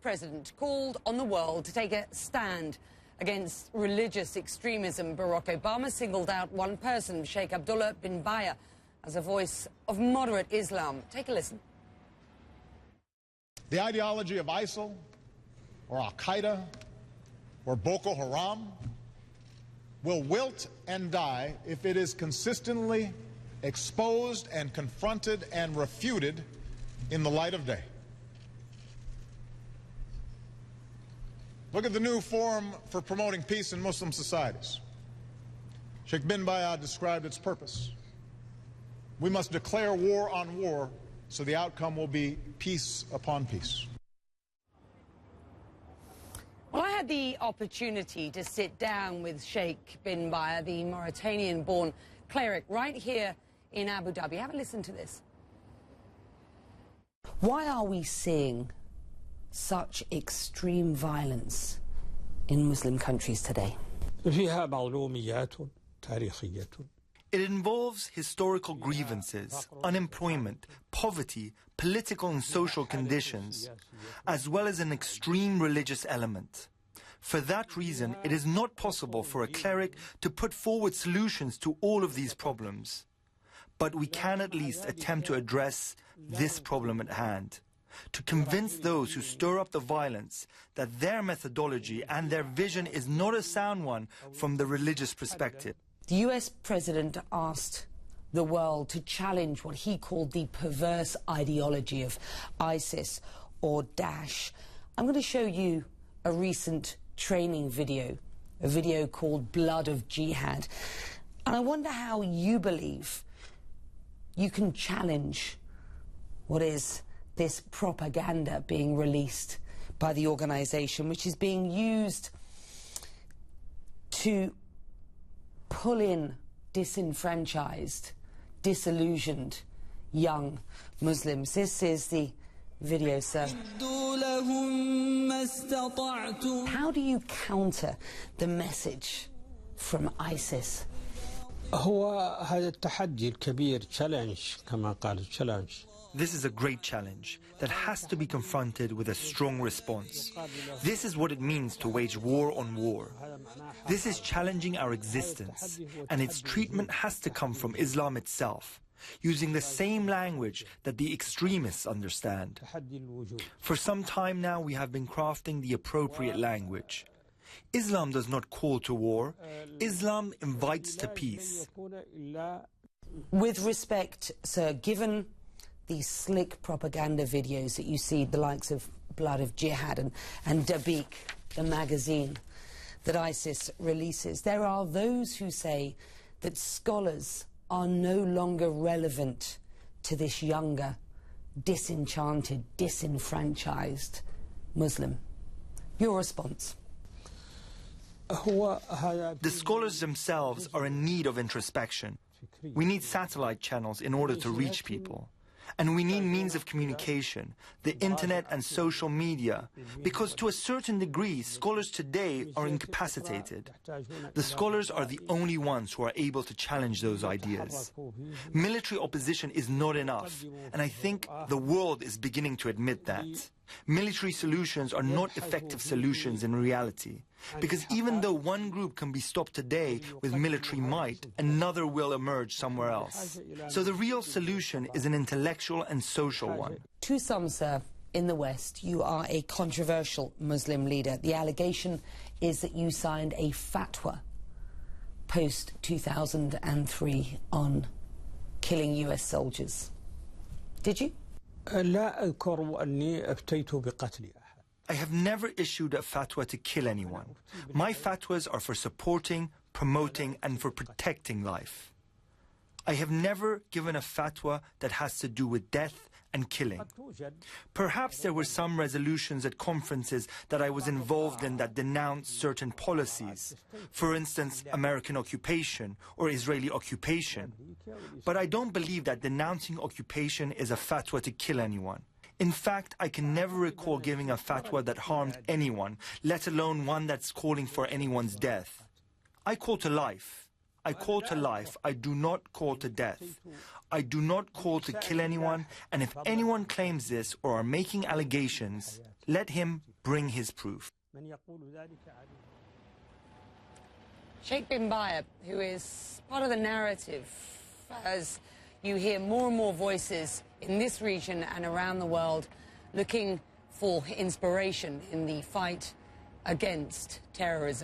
president called on the world to take a stand against religious extremism. Barack Obama singled out one person, Sheikh Bin Bayyah, as a voice of moderate Islam. Take a listen. The ideology of ISIL or Al-Qaeda or Boko Haram will wilt and die if it is consistently exposed and confronted and refuted in the light of day. Look at the new forum for promoting peace in Muslim societies. Sheikh Bin Bayyah described its purpose. We must declare war on war so the outcome will be peace upon peace. Well, I had the opportunity to sit down with Sheikh Bin Bayyah, the Mauritanian-born cleric, right here in Abu Dhabi. Have a listen to this. Why are we seeing such extreme violence in Muslim countries today? It involves historical grievances, unemployment, poverty, political and social conditions, as well as an extreme religious element. For that reason, it is not possible for a cleric to put forward solutions to all of these problems. But we can at least attempt to address this problem at hand, to convince those who stir up the violence that their methodology and their vision is not a sound one from the religious perspective. The US president asked the world to challenge what he called the perverse ideology of ISIS or Daesh. I'm going to show you a recent training video, a video called Blood of Jihad. And I wonder how you believe you can challenge what is this propaganda being released by the organization, which is being used to pull in disenfranchised, disillusioned young Muslims. This is the video, sir. How do you counter the message from ISIS? This is a great challenge that has to be confronted with a strong response. This is what it means to wage war on war. This is challenging our existence, and its treatment has to come from Islam itself, using the same language that the extremists understand. For some time now, we have been crafting the appropriate language. Islam does not call to war. Islam invites to peace. With respect, sir, given these slick propaganda videos that you see, the likes of Blood of Jihad and Dabiq, the magazine that ISIS releases, there are those who say that scholars are no longer relevant to this younger, disenchanted, disenfranchised Muslim. Your response? The scholars themselves are in need of introspection. We need satellite channels in order to reach people. And we need means of communication, the internet and social media, because to a certain degree, scholars today are incapacitated. The scholars are the only ones who are able to challenge those ideas. Military opposition is not enough, and I think the world is beginning to admit that. Military solutions are not effective solutions in reality, because even though one group can be stopped today with military might, another will emerge somewhere else. So the real solution is an intellectual and social one. To some, sir, in the West, you are a controversial Muslim leader. The allegation is that you signed a fatwa post-2003 on killing US soldiers. Did you? I have never issued a fatwa to kill anyone. My fatwas are for supporting, promoting, and for protecting life. I have never given a fatwa that has to do with death and killing. Perhaps there were some resolutions at conferences that I was involved in that denounced certain policies, for instance, American occupation or Israeli occupation. But I don't believe that denouncing occupation is a fatwa to kill anyone. In fact, I can never recall giving a fatwa that harmed anyone, let alone one that's calling for anyone's death. I call to life. I call to life. I do not call to death. I do not call to kill anyone, and if anyone claims this or are making allegations, let him bring his proof. Sheikh Bin Bayyah, who is part of the narrative as you hear more and more voices in this region and around the world looking for inspiration in the fight against terrorism.